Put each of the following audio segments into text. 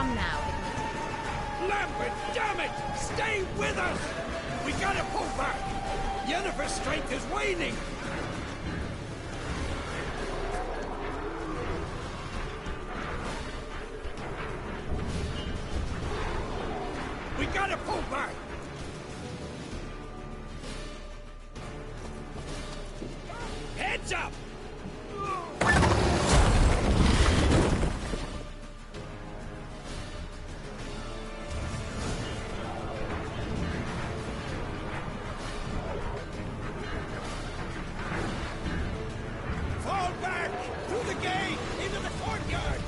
Come now, admit it. Lambert, damn it! Stay with us! We gotta pull back! Yennefer's strength is waning! We gotta pull back! Heads up! Fall back! Through the gate! Into the courtyard!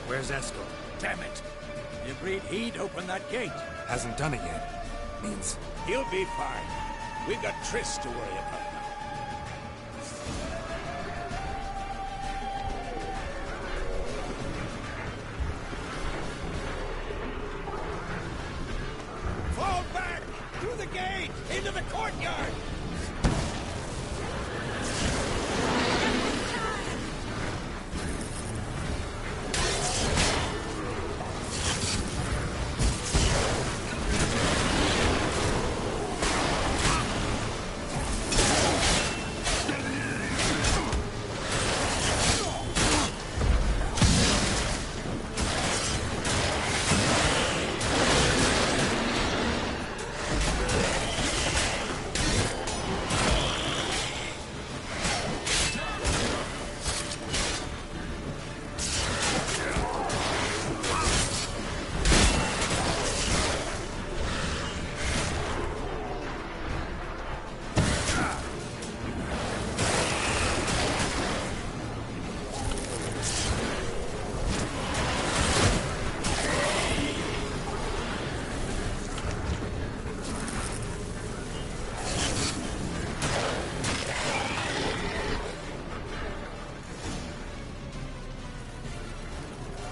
Where's Eskel? Damn it! He agreed he'd open that gate. Hasn't done it yet. Means He'll be fine. We've got Triss to worry about now. Fall back! Through the gate! Into the courtyard!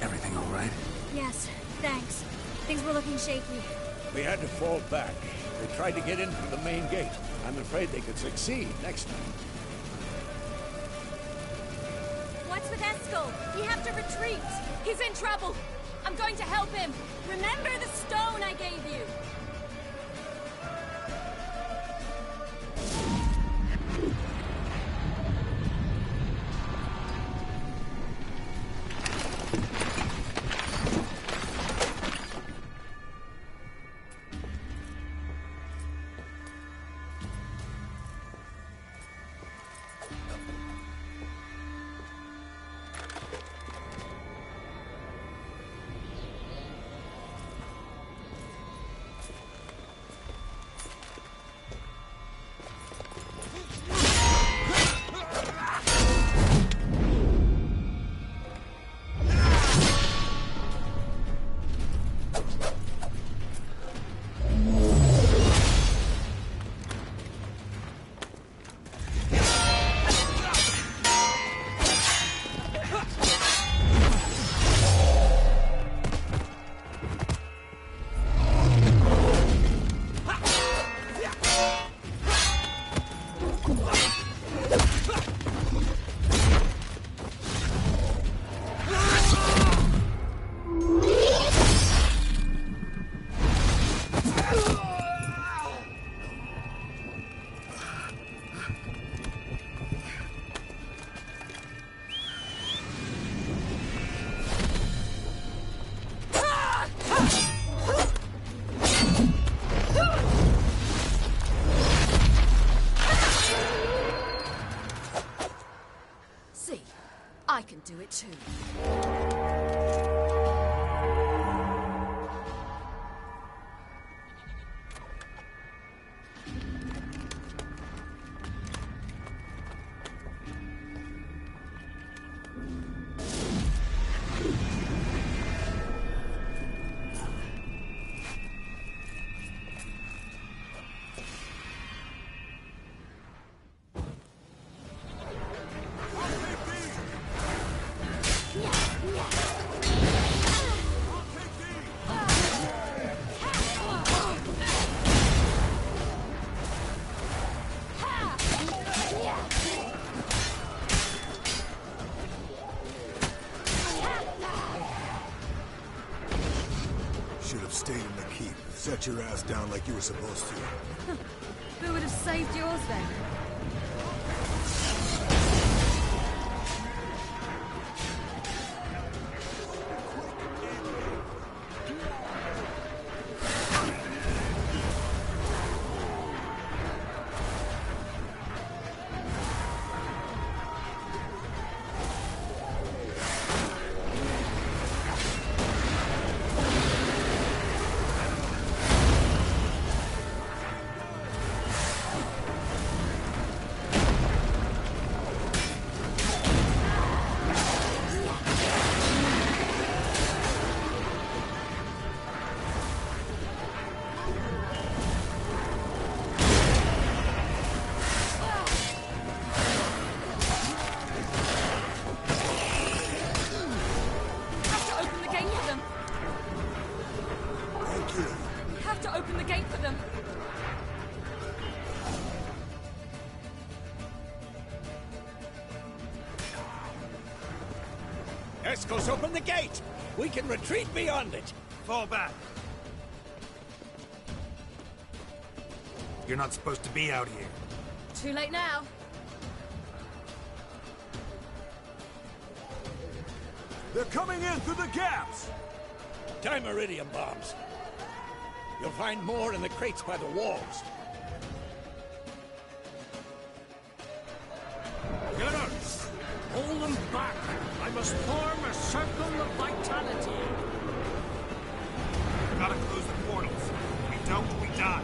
everything all right? Yes, thanks. Things were looking shaky. We had to fall back. They tried to get in through the main gate. I'm afraid they could succeed next time. What's with Eskel? We have to retreat. He's in trouble. I'm going to help him. Remember the stone I gave you. too. Should have stayed in the keep. Set your ass down like you were supposed to. Who would have saved yours then? Open the gate for them. Escos, open the gate! We can retreat beyond it! Fall back. You're not supposed to be out here. Too late now. They're coming in through the gaps! Time iridium bombs. You'll find more in the crates by the walls. Gunners! Hold them back! I must form a circle of vitality! We gotta close the portals. If we don't, we die.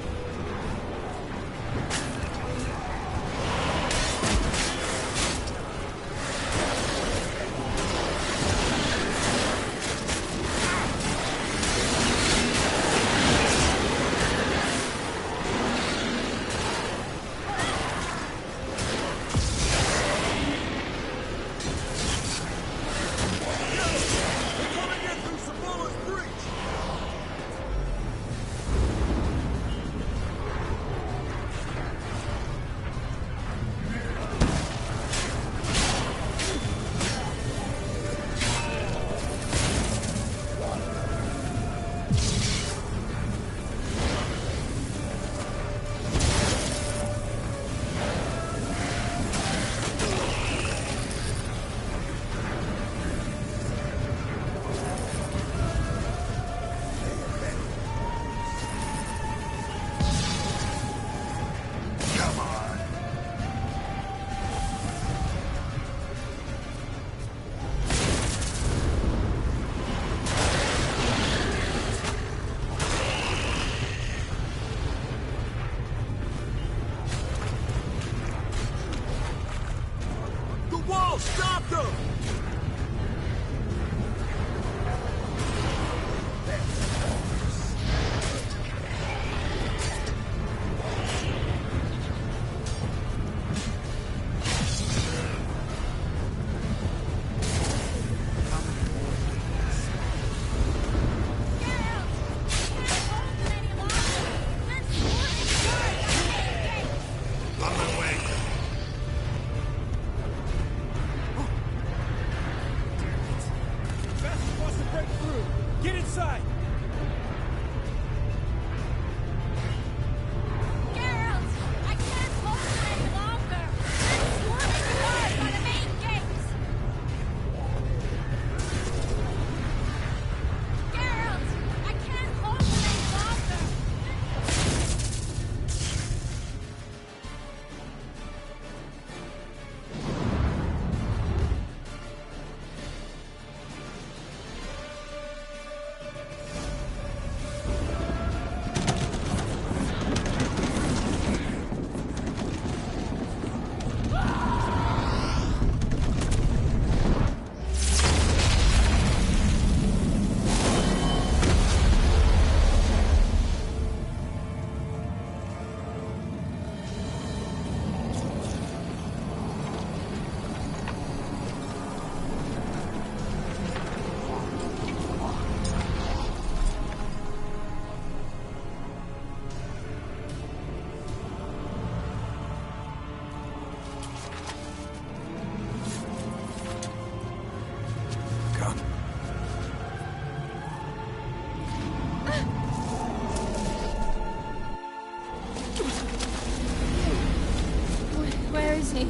he?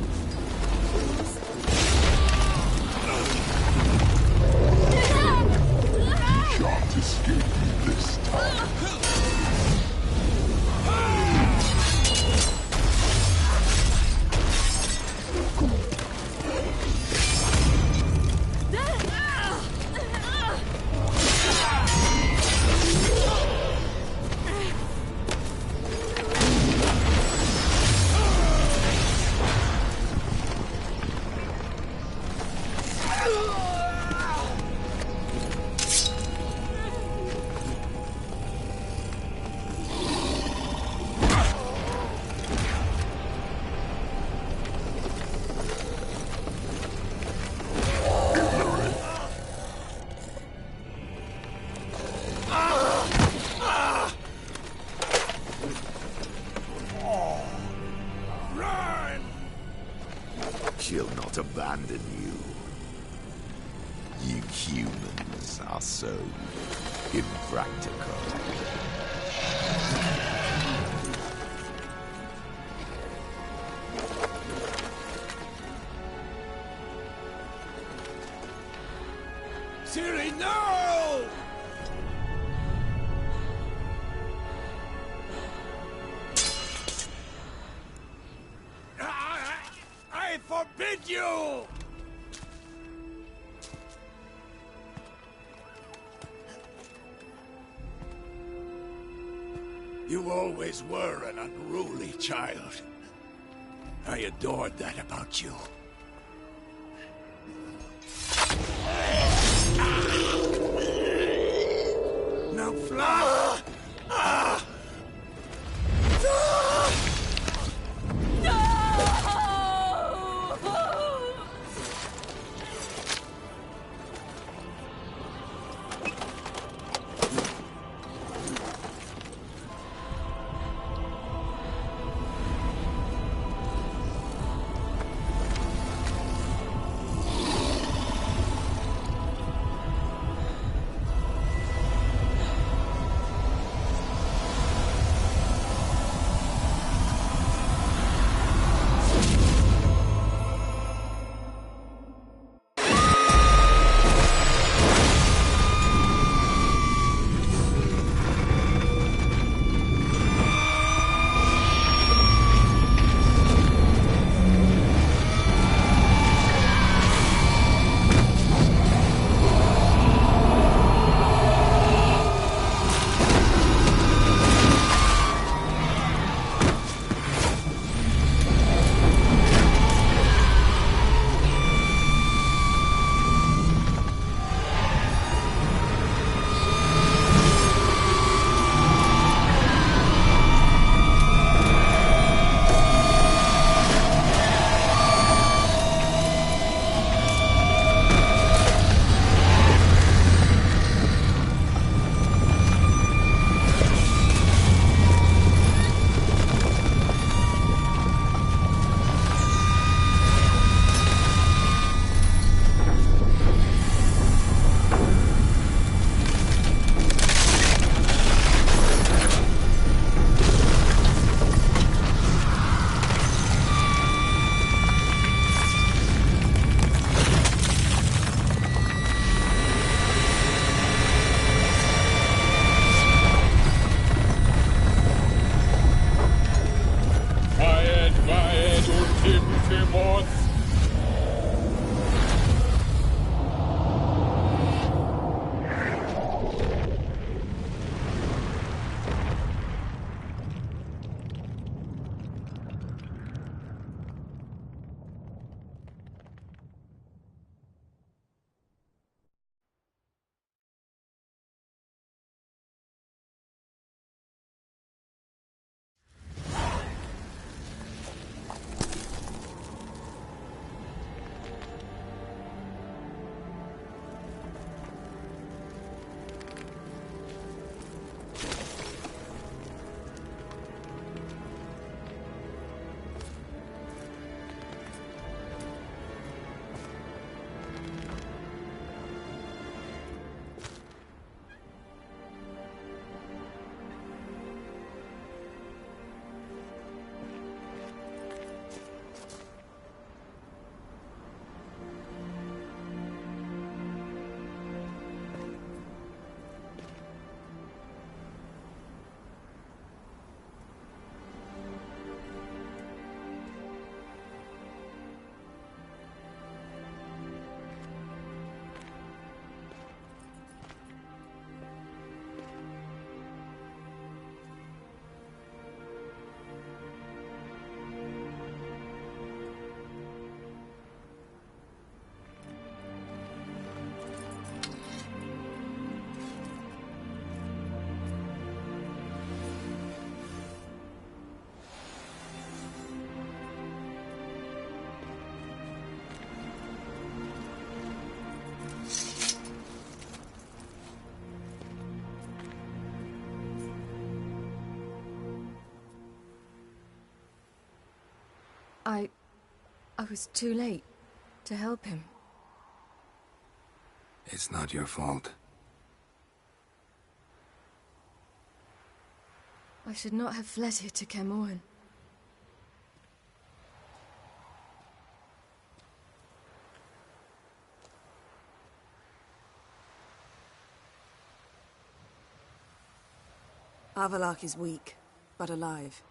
Shan't escape this time. She'll not abandon you. You humans are so impractical. Siri, no! I forbid you! You always were an unruly child. I adored that about you. Now fly! I was too late to help him. It's not your fault. I should not have fled here to Camoran. Avalok is weak, but alive.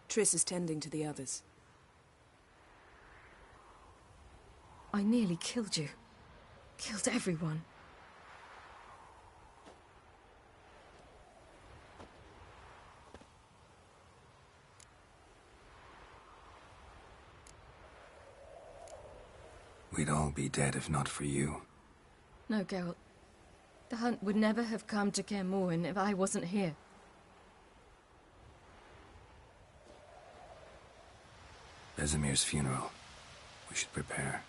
Triss is tending to the others. I nearly killed you. Killed everyone. We'd all be dead if not for you. No, Geralt. The hunt would never have come to Camoran if I wasn't here. Vesemir's funeral. We should prepare.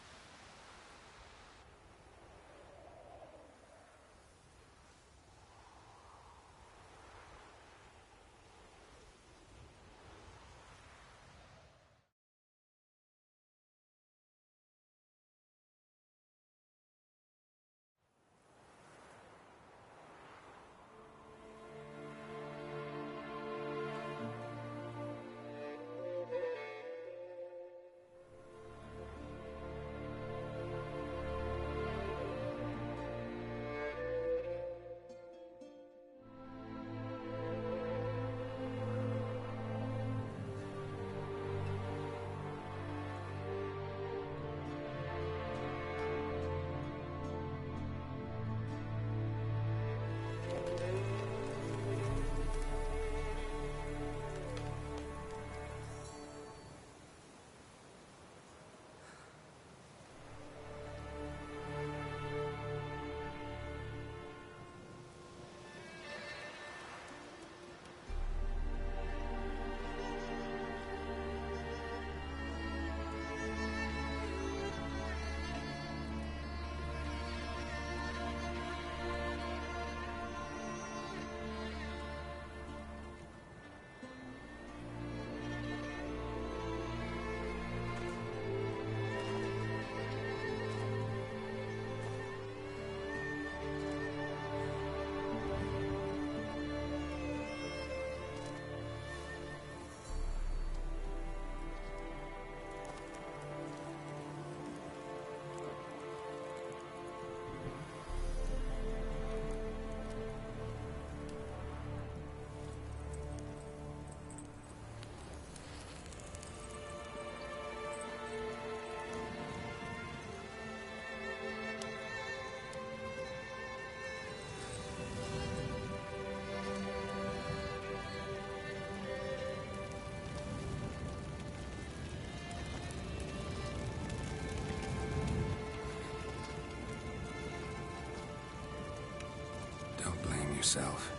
Yourself.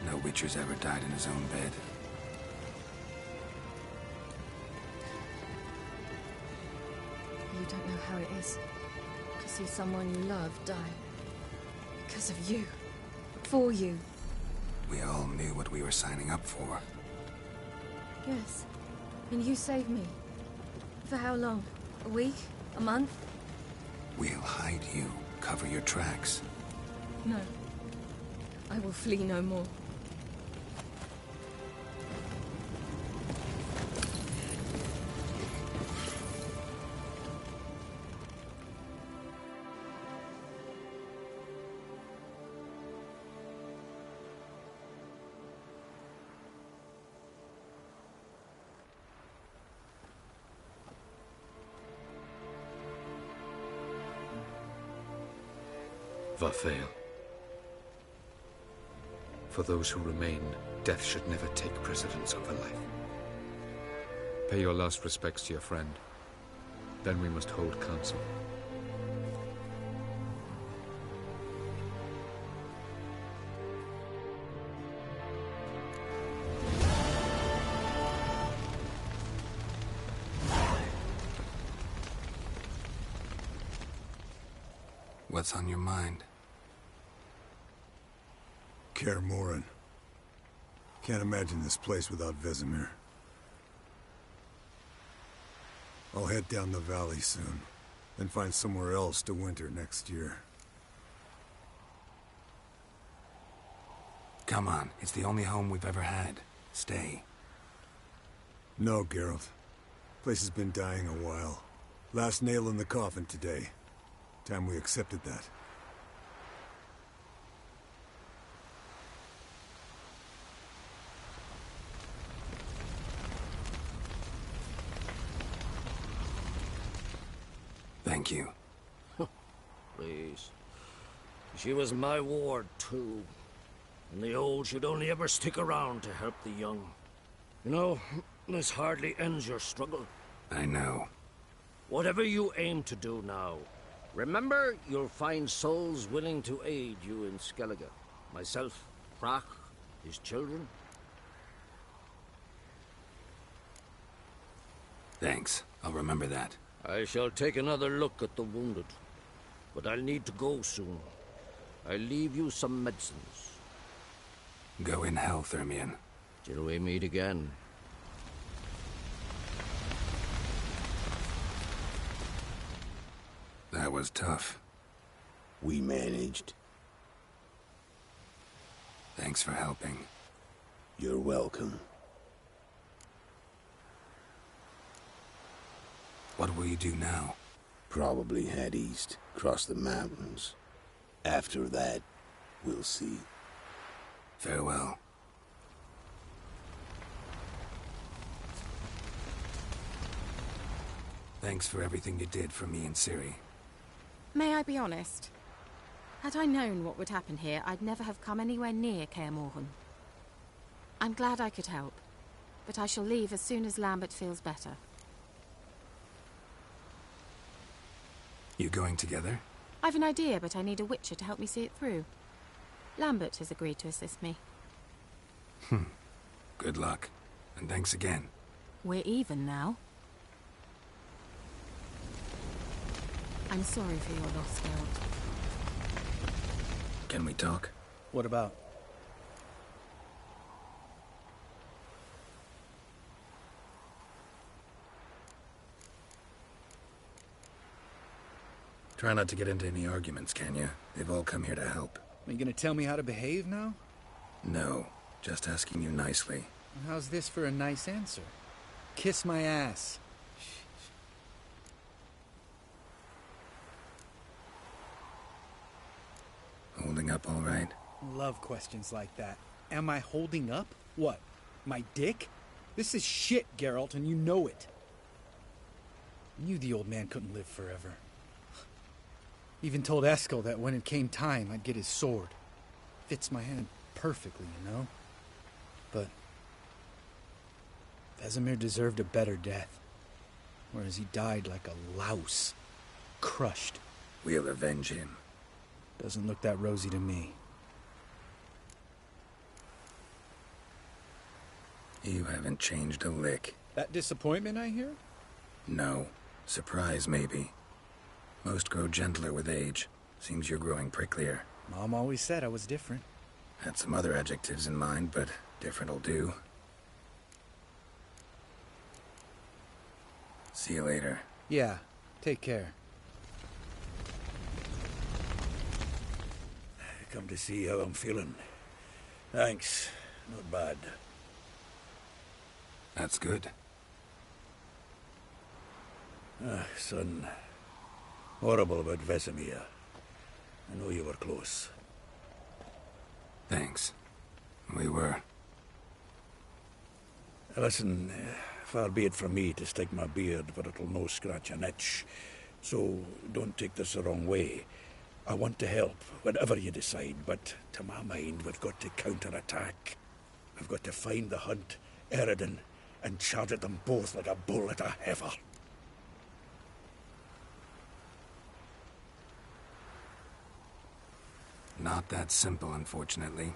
No Witcher's ever died in his own bed. You don't know how it is to see someone you love die. Because of you. For you. We all knew what we were signing up for. Yes. And you saved me. For how long? A week? A month? We'll hide you. Cover your tracks. No. I will flee no more. Varfail. For those who remain, death should never take precedence over life. Pay your last respects to your friend. Then we must hold council. What's on your mind? Camoran. Can't imagine this place without Vesemir. I'll head down the valley soon, then find somewhere else to winter next year. Come on, it's the only home we've ever had. Stay. No, Geralt. Place has been dying a while. Last nail in the coffin today. Time we accepted that. Thank you. Please. She was my ward, too. And the old should only ever stick around to help the young. You know, this hardly ends your struggle. I know. Whatever you aim to do now, remember you'll find souls willing to aid you in Skellige. Myself, Brach, his children. Thanks. I'll remember that. I shall take another look at the wounded. But I'll need to go soon. I'll leave you some medicines. Go in health, Ermion. Till we meet again. That was tough. We managed. Thanks for helping. You're welcome. What will you do now? Probably head east, cross the mountains. After that, we'll see. Farewell. Thanks for everything you did for me and Ciri. May I be honest? Had I known what would happen here, I'd never have come anywhere near Kaer Morhen. I'm glad I could help, but I shall leave as soon as Lambert feels better. You going together? I've an idea, but I need a witcher to help me see it through. Lambert has agreed to assist me. Good luck, and thanks again. We're even now. I'm sorry for your loss, Geralt. Can we talk? What about? Try not to get into any arguments, can you? They've all come here to help. Are you gonna tell me how to behave now? No, just asking you nicely. How's this for a nice answer? Kiss my ass. Holding up all right? Love questions like that. Am I holding up? What? My dick? This is shit, Geralt, and you know it. I knew the old man couldn't live forever. Even told Eskel that when it came time, I'd get his sword. Fits my hand perfectly, you know? But Vesemir deserved a better death. Whereas he died like a louse. Crushed. We'll avenge him. Doesn't look that rosy to me. You haven't changed a lick. That disappointment I hear? No. Surprise, maybe. Most grow gentler with age. Seems you're growing pricklier. Mom always said I was different. Had some other adjectives in mind, but different'll do. See you later. Yeah, take care. Come to see how I'm feeling. Thanks. Not bad. That's good. Son. Horrible about Vesemir. I know you were close. Thanks. We were. Listen, far be it from me to stick my beard, but it'll no scratch an itch. So don't take this the wrong way. I want to help, whatever you decide, but to my mind, we've got to counterattack. We've got to find the hunt, Eredin, and charge at them both like a bull at a heifer. Not that simple, unfortunately.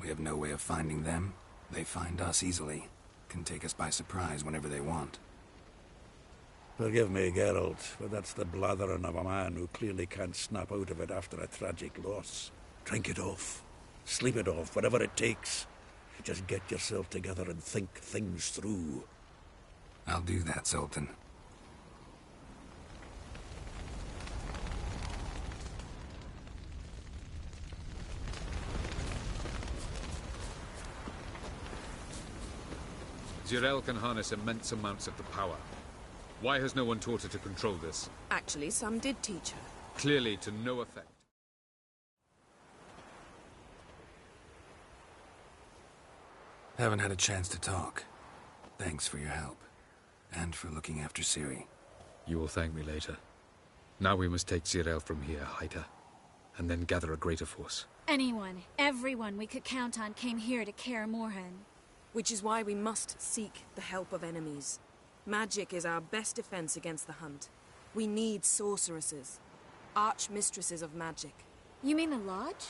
We have no way of finding them. They find us easily. Can take us by surprise whenever they want. Forgive me, Geralt, but that's the blathering of a man who clearly can't snap out of it after a tragic loss. Drink it off. Sleep it off, whatever it takes. Just get yourself together and think things through. I'll do that, Sultan. Zirel can harness immense amounts of the power. Why has no one taught her to control this? Actually, some did teach her. Clearly to no effect. Haven't had a chance to talk. Thanks for your help. And for looking after Ciri. You will thank me later. Now we must take Zirel from here, hide her, and then gather a greater force. Anyone, everyone we could count on came here to Kaer Morhen. Which is why we must seek the help of enemies. Magic is our best defense against the hunt. We need sorceresses. Archmistresses of magic. You mean the Lodge?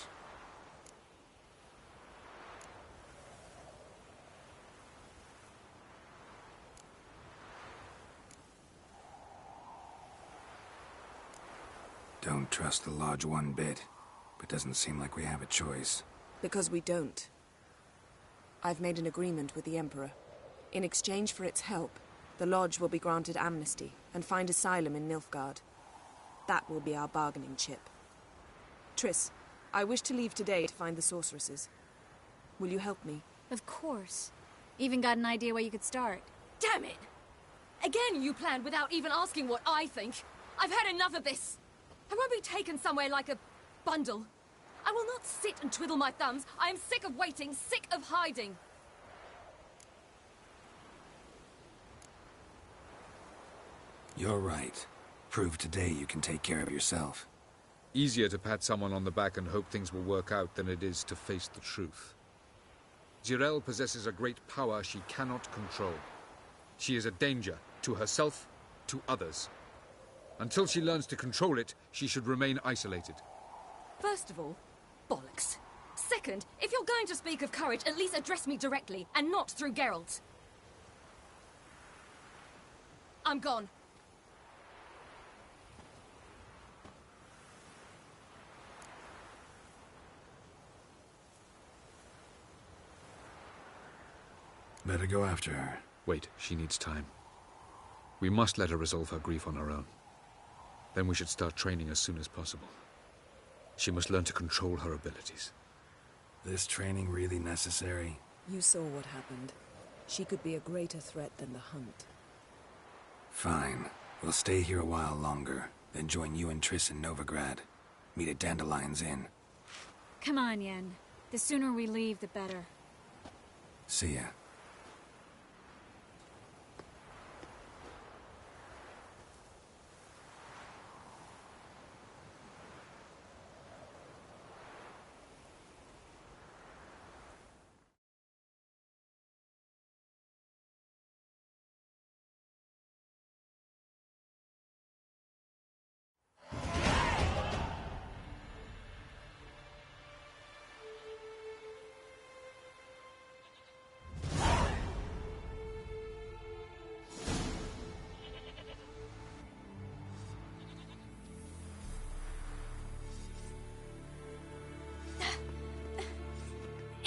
Don't trust the Lodge one bit, but doesn't seem like we have a choice. Because we don't. I've made an agreement with the Emperor. In exchange for its help, the Lodge will be granted amnesty and find asylum in Nilfgaard. That will be our bargaining chip. Triss, I wish to leave today to find the sorceresses. Will you help me? Of course. Even got an idea where you could start. Damn it! Again you planned without even asking what I think. I've had enough of this. I won't be taken somewhere like a bundle. I will not sit and twiddle my thumbs. I am sick of waiting, sick of hiding. You're right. Prove today you can take care of yourself. Easier to pat someone on the back and hope things will work out than it is to face the truth. Zirel possesses a great power she cannot control. She is a danger to herself, to others. Until she learns to control it, she should remain isolated. First of all, bollocks. Second, if you're going to speak of courage, at least address me directly, and not through Geralt. I'm gone. Better go after her. Wait, she needs time. We must let her resolve her grief on her own. Then we should start training as soon as possible. She must learn to control her abilities. This training really necessary? You saw what happened. She could be a greater threat than the hunt. Fine. We'll stay here a while longer, then join you and Triss in Novigrad. Meet at Dandelion's Inn. Come on, Yen. The sooner we leave, the better. See ya.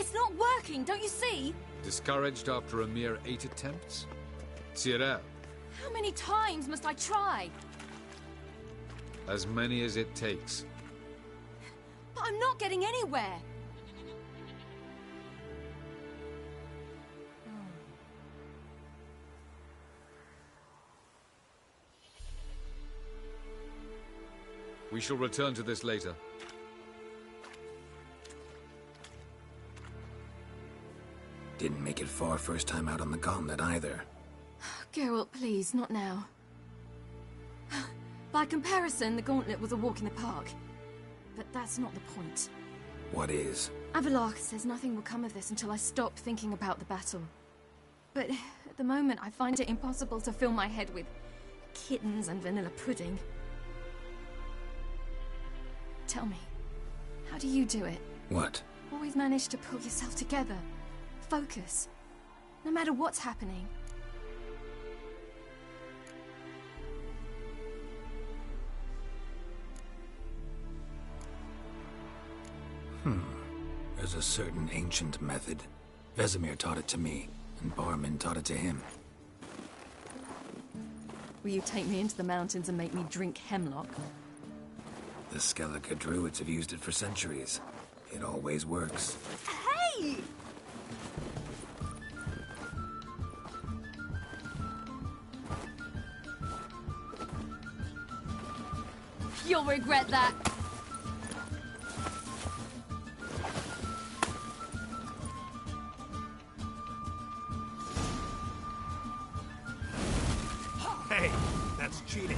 It's not working, don't you see? Discouraged after a mere 8 attempts? Zirel. How many times must I try? As many as it takes. But I'm not getting anywhere. We shall return to this later. Didn't make it far first time out on the gauntlet either. Geralt, please, not now. By comparison, the gauntlet was a walk in the park. But that's not the point. What is? Avallac'h says nothing will come of this until I stop thinking about the battle. But at the moment, I find it impossible to fill my head with kittens and vanilla pudding. Tell me, how do you do it? What? Always manage to pull yourself together. Focus. No matter what's happening. There's a certain ancient method. Vesemir taught it to me, and Barman taught it to him. Will you take me into the mountains and make me drink hemlock? The Skellige druids have used it for centuries. It always works. Hey! You'll regret that. Hey, that's cheating.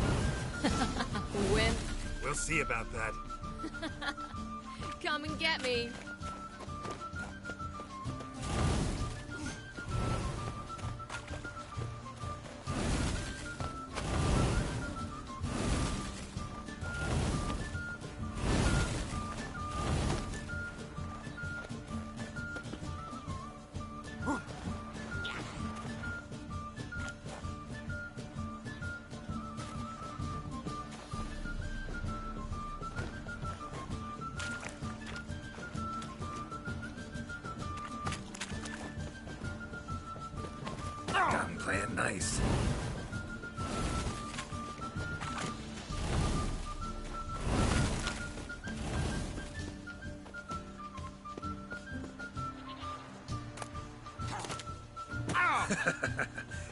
Wimp. We'll see about that. Come and get me. I'm playing nice.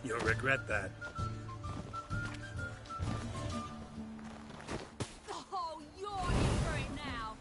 You'll regret that. Oh, you're in for it now.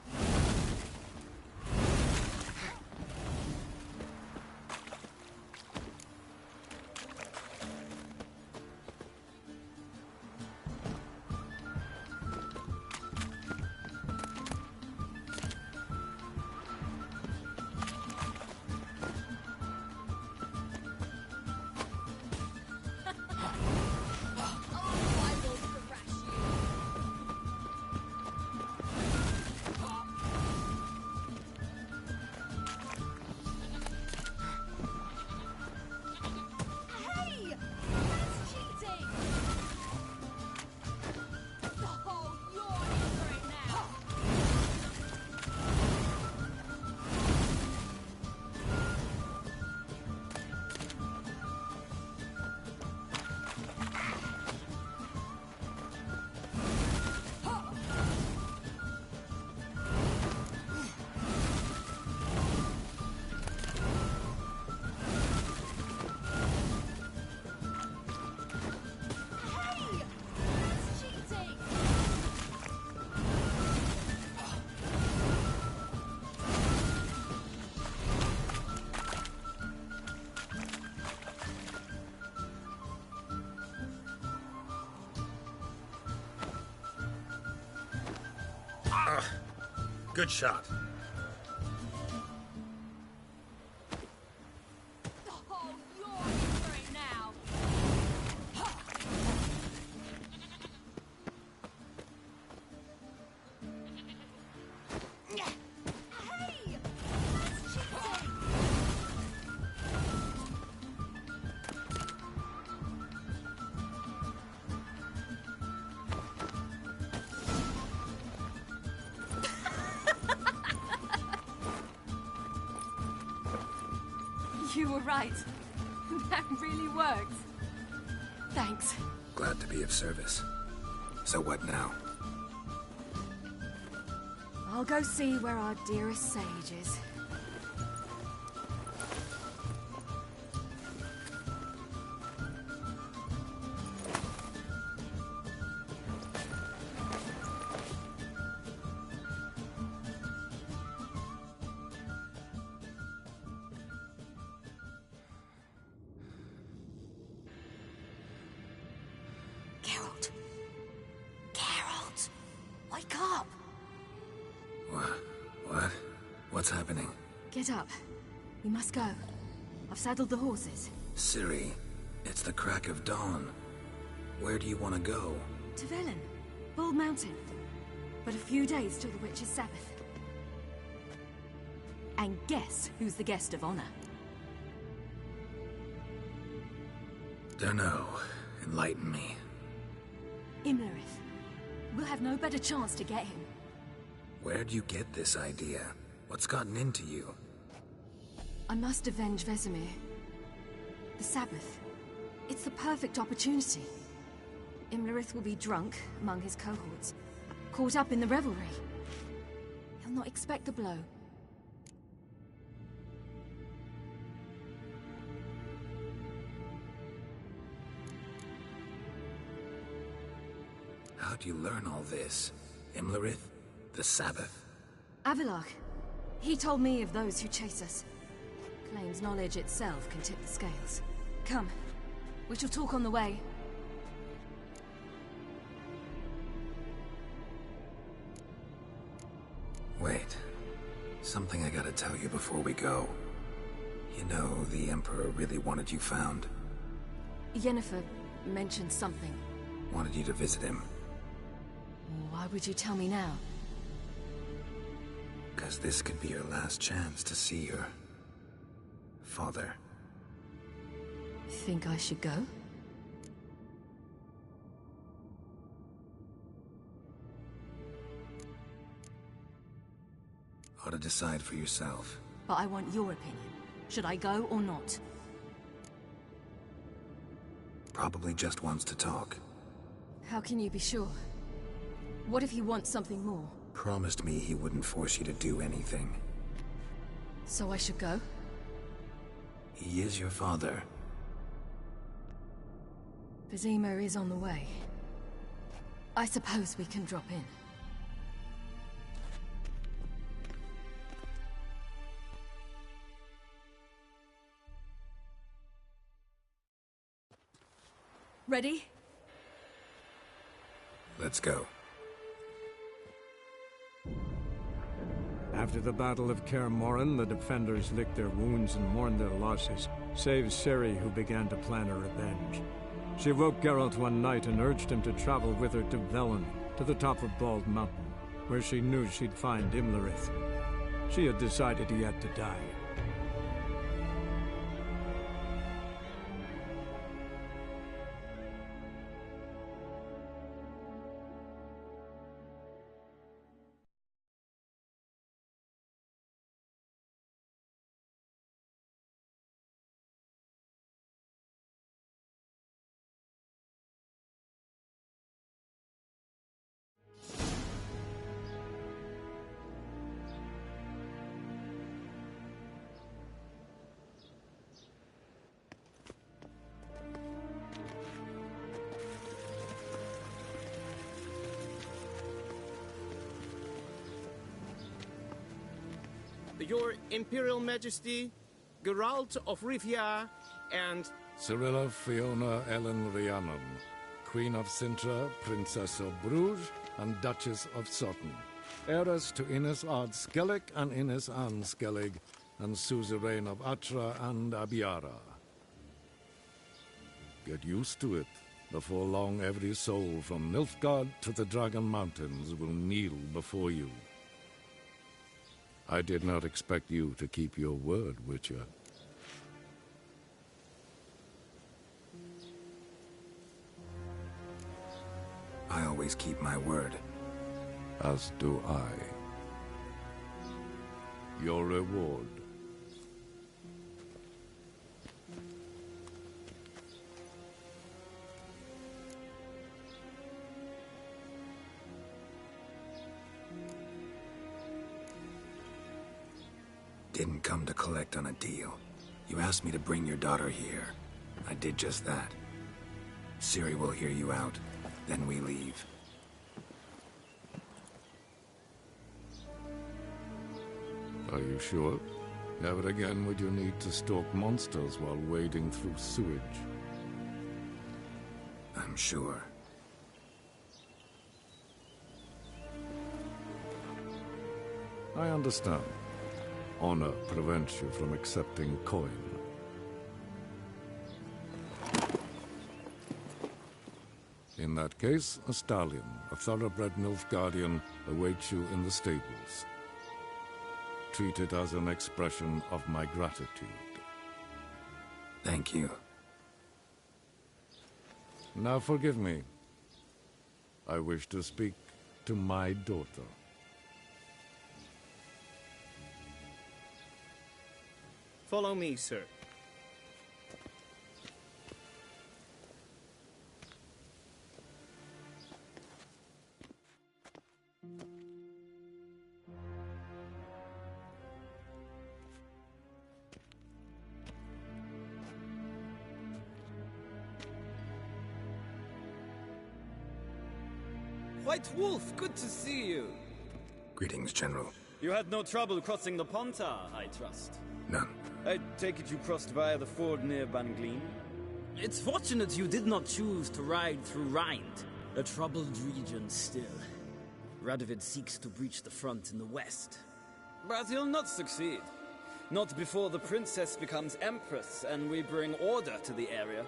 Good shot. Oh, you're in for it now. Hey! That's cheating! You were right. That really worked. Thanks. Glad to be of service. So what now? I'll go see where our dearest sage is. Geralt. Geralt! Wake up! What? What's happening? Get up. We must go. I've saddled the horses. Ciri, it's the crack of dawn. Where do you want to go? To Velen. Bald Mountain. But a few days till the Witch's Sabbath. And guess who's the guest of honor? Dunno. Enlighten me. Imlerith. We'll have no better chance to get him. Where'd you get this idea? What's gotten into you? I must avenge Vesemir. The Sabbath. It's the perfect opportunity. Imlerith will be drunk among his cohorts, caught up in the revelry. He'll not expect the blow. How'd you learn all this? Imlerith? The Sabbath? Avilark. He told me of those who chase us. Claims knowledge itself can tip the scales. Come. We shall talk on the way. Wait. Something I gotta tell you before we go. You know, the Emperor really wanted you found. Yennefer mentioned something. Wanted you to visit him. Why would you tell me now? Because this could be your last chance to see your father. Think I should go? Ought to decide for yourself. But I want your opinion. Should I go or not? Probably just wants to talk. How can you be sure? What if he wants something more? Promised me he wouldn't force you to do anything. So I should go? He is your father. Vizima is on the way. I suppose we can drop in. Ready? Let's go. After the Battle of Kaer Morhen, the defenders licked their wounds and mourned their losses, save Ciri, who began to plan her revenge. She woke Geralt one night and urged him to travel with her to Velen, to the top of Bald Mountain, where she knew she'd find Imlerith. She had decided he had to die. Your Imperial Majesty, Geralt of Rivia, and... Cyrilla Fiona Ellen Rhiannon, Queen of Sintra, Princess of Bruges, and Duchess of Sutton, heiress to Innis Ard Skellig and Innis Ann Skellig, and suzerain of Atra and Abiara. Get used to it. Before long, every soul from Nilfgaard to the Dragon Mountains will kneel before you. I did not expect you to keep your word, Witcher. I always keep my word. As do I. Your reward. Didn't come to collect on a deal. You asked me to bring your daughter here. I did just that. Ciri will hear you out, then we leave. Are you sure? Never again would you need to stalk monsters while wading through sewage. I'm sure. I understand. Honor prevents you from accepting coin. In that case, a stallion, a thoroughbred Nilfgaardian, awaits you in the stables. Treat it as an expression of my gratitude. Thank you. Now forgive me. I wish to speak to my daughter. Follow me, sir. White Wolf, good to see you. Greetings, General. You had no trouble crossing the Ponta, I trust. None. I take it you crossed via the ford near Banglin? It's fortunate you did not choose to ride through Rind, a troubled region still. Radovid seeks to breach the front in the west. But he'll not succeed. Not before the princess becomes empress and we bring order to the area.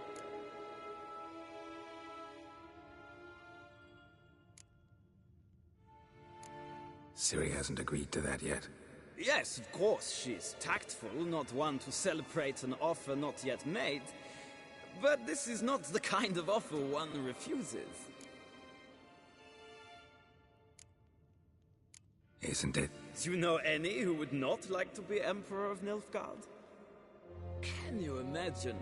Ciri hasn't agreed to that yet. Yes, of course, she's tactful, not one to celebrate an offer not yet made. But this is not the kind of offer one refuses. Isn't it? Do you know any who would not like to be Emperor of Nilfgaard? Can you imagine?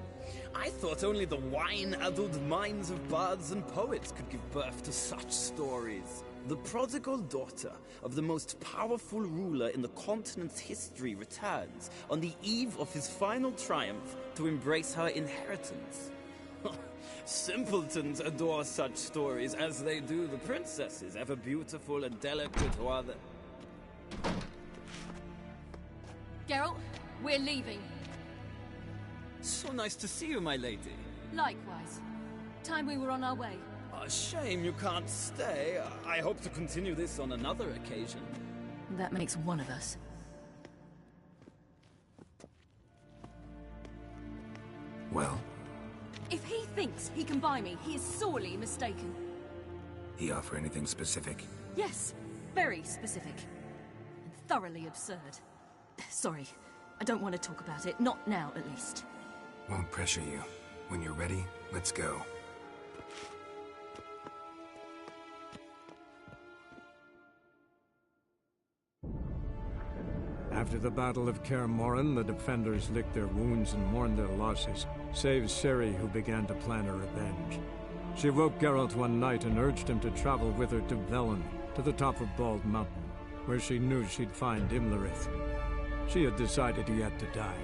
I thought only the wine-addled minds of bards and poets could give birth to such stories. The prodigal daughter of the most powerful ruler in the continent's history returns on the eve of his final triumph to embrace her inheritance. Simpletons adore such stories as they do the princesses, ever beautiful and delicate who are the... Geralt, we're leaving. So nice to see you, my lady. Likewise. Time we were on our way. A shame you can't stay. I hope to continue this on another occasion. That makes one of us. Well? If he thinks he can buy me, he is sorely mistaken. He offer anything specific? Yes, very specific. And thoroughly absurd. Sorry, I don't want to talk about it. Not now, at least. Won't pressure you. When you're ready, let's go. After the Battle of Kaer Morhen, the defenders licked their wounds and mourned their losses, save Ciri, who began to plan her revenge. She woke Geralt one night and urged him to travel with her to Velen, to the top of Bald Mountain, where she knew she'd find Imlerith. She had decided he had to die.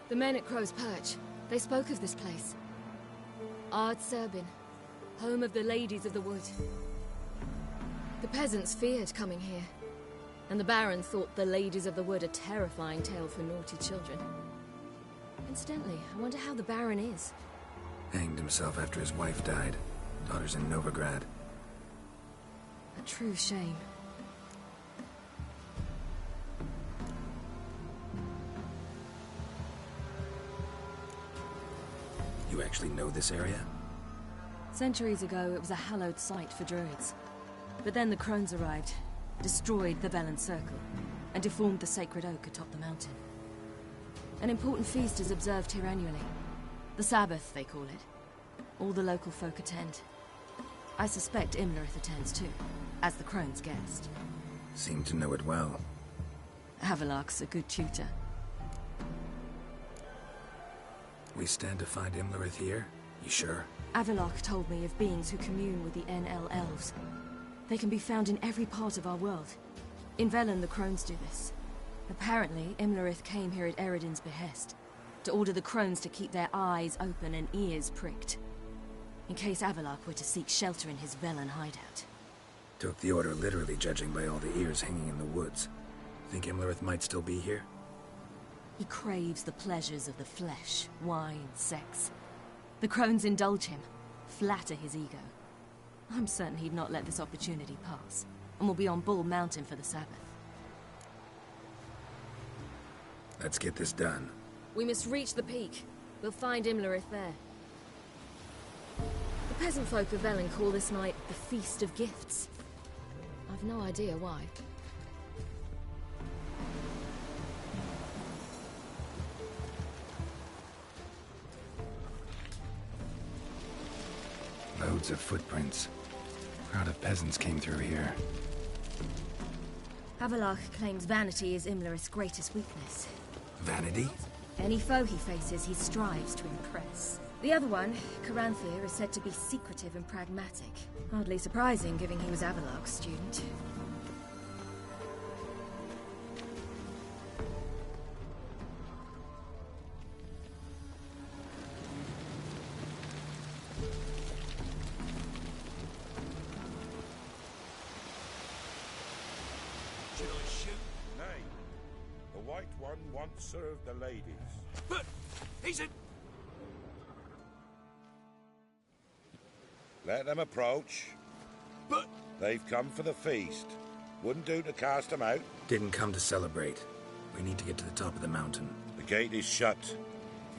The men at Crow's Perch, they spoke of this place. Ard Serbin, home of the ladies of the wood. The peasants feared coming here, and the Baron thought the ladies of the wood a terrifying tale for naughty children. Incidentally, I wonder how the Baron is. Hanged himself after his wife died. Daughter's in Novigrad. A true shame. You actually know this area? Centuries ago, it was a hallowed site for druids. But then the crones arrived, destroyed the Velen Circle, and deformed the sacred oak atop the mountain. An important feast is observed here annually. The Sabbath, they call it. All the local folk attend. I suspect Imlerith attends too, as the crone's guest. Seem to know it well. Havelark's a good tutor. We stand to find Imlerith here? You sure? Avilark told me of beings who commune with the NL elves. They can be found in every part of our world. In Velen, the crones do this. Apparently, Imlerith came here at Eredin's behest, to order the crones to keep their eyes open and ears pricked, in case Avilark were to seek shelter in his Velen hideout. Took the order literally, judging by all the ears hanging in the woods. Think Imlerith might still be here? He craves the pleasures of the flesh, wine, sex. The crones indulge him, flatter his ego. I'm certain he'd not let this opportunity pass, and will be on Bull Mountain for the Sabbath. Let's get this done. We must reach the peak. We'll find Imlerith there. The peasant folk of Velen call this night the Feast of Gifts. I've no idea why. Loads of footprints. Crowd of peasants came through here. Havelark claims vanity is Imlerith's greatest weakness. Vanity? Any foe he faces, he strives to impress. The other one, Caranthir, is said to be secretive and pragmatic. Hardly surprising, given he was Avilark's student. Should I shoot? Nay. The White One once served the ladies. But he's a... Let them approach. But... They've come for the feast. Wouldn't do to cast them out. Didn't come to celebrate. We need to get to the top of the mountain. The gate is shut.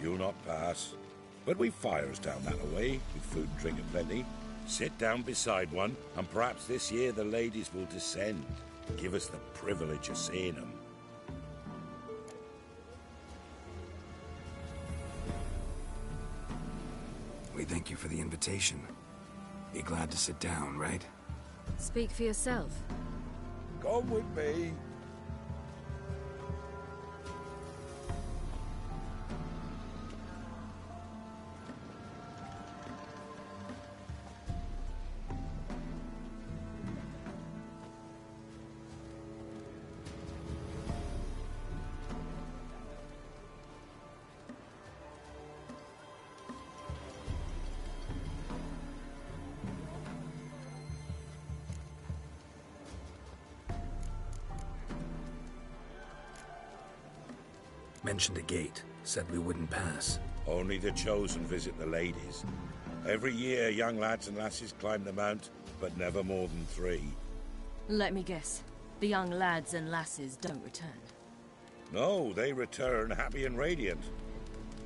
You'll not pass. But we've fires down that way, with food and drink aplenty. Sit down beside one, and perhaps this year the ladies will descend. Give us the privilege of seeing them. We thank you for the invitation. Be glad to sit down, right? Speak for yourself. Come with me. Mentioned a gate. Said we wouldn't pass. Only the chosen visit the ladies. Every year, young lads and lasses climb the mount, but never more than 3. Let me guess. The young lads and lasses don't return. No, they return happy and radiant.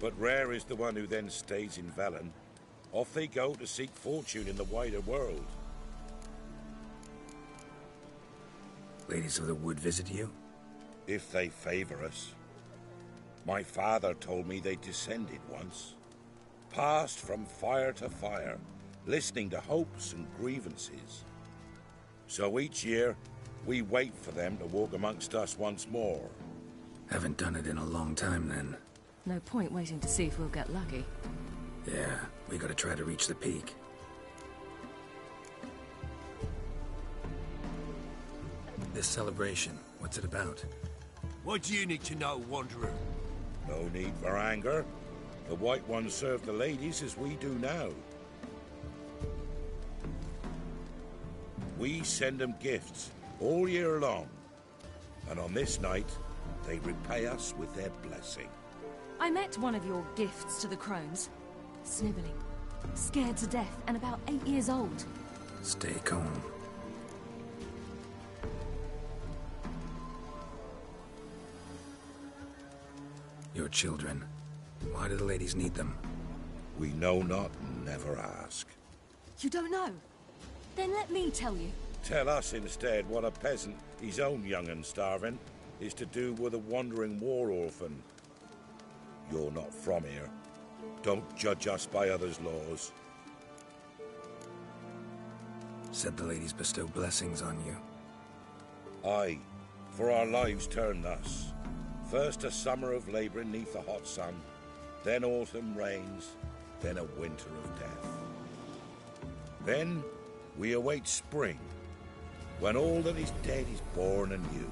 But rare is the one who then stays in Velen. Off they go to seek fortune in the wider world. Ladies of the Wood visit you? If they favor us. My father told me they descended once. Passed from fire to fire, listening to hopes and grievances. So each year, we wait for them to walk amongst us once more. Haven't done it in a long time, then. No point waiting to see if we'll get lucky. Yeah, we gotta try to reach the peak. This celebration, what's it about? What do you need to know, Wanderer? No need for anger. The White Ones serve the ladies as we do now. We send them gifts all year long. And on this night, they repay us with their blessing. I met one of your gifts to the crones. Snivelling, scared to death, and about 8 years old. Stay calm. Your children. Why do the ladies need them? We know not and never ask. You don't know? Then let me tell you. Tell us instead what a peasant, his own young and starving, is to do with a wandering war orphan. You're not from here. Don't judge us by others' laws. Said the ladies bestow blessings on you. Aye, for our lives turn thus. First a summer of labouring neath the hot sun, then autumn rains, then a winter of death. Then we await spring, when all that is dead is born anew.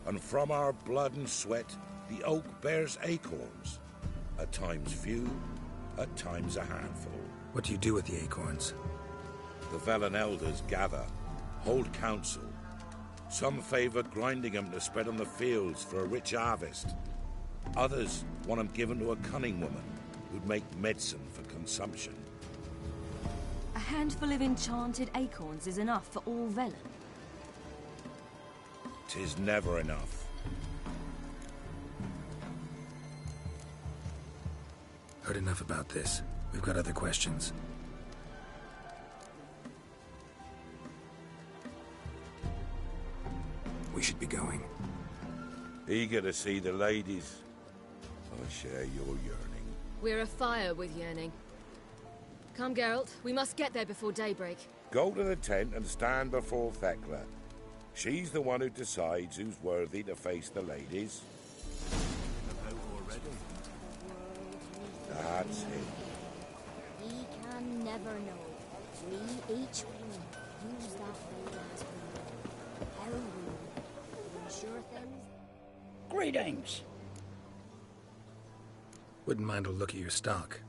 And from our blood and sweat the oak bears acorns, at times few, at times a handful. What do you do with the acorns? The Velen elders gather, hold council. Some favour grinding them to spread on the fields for a rich harvest. Others want them given to a cunning woman who'd make medicine for consumption. A handful of enchanted acorns is enough for all Velen. 'Tis never enough. Heard enough about this. We've got other questions. We should be going. Eager to see the ladies. I share your yearning. We're afire with yearning. Come, Geralt. We must get there before daybreak. Go to the tent and stand before Thekla. She's the one who decides who's worthy to face the ladies. That's it. We can never know. We each one use that thing as we how we ensure things. Greetings. Wouldn't mind a look at your stock.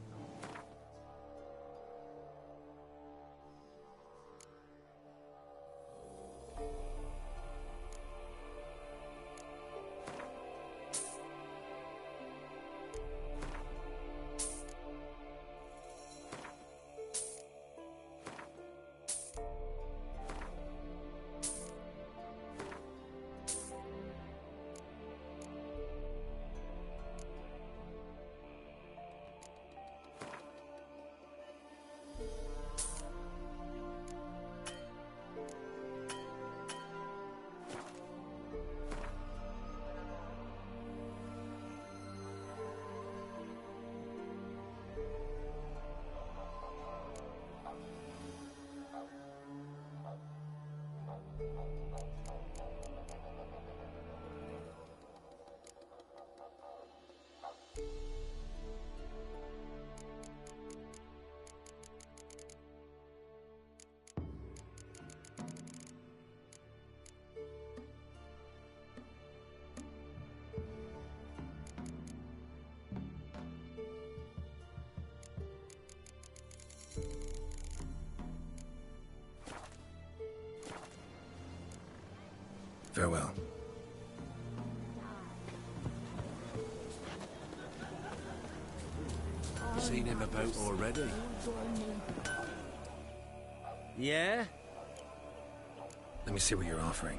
Farewell. Seen him about already? Yeah? Let me see what you're offering.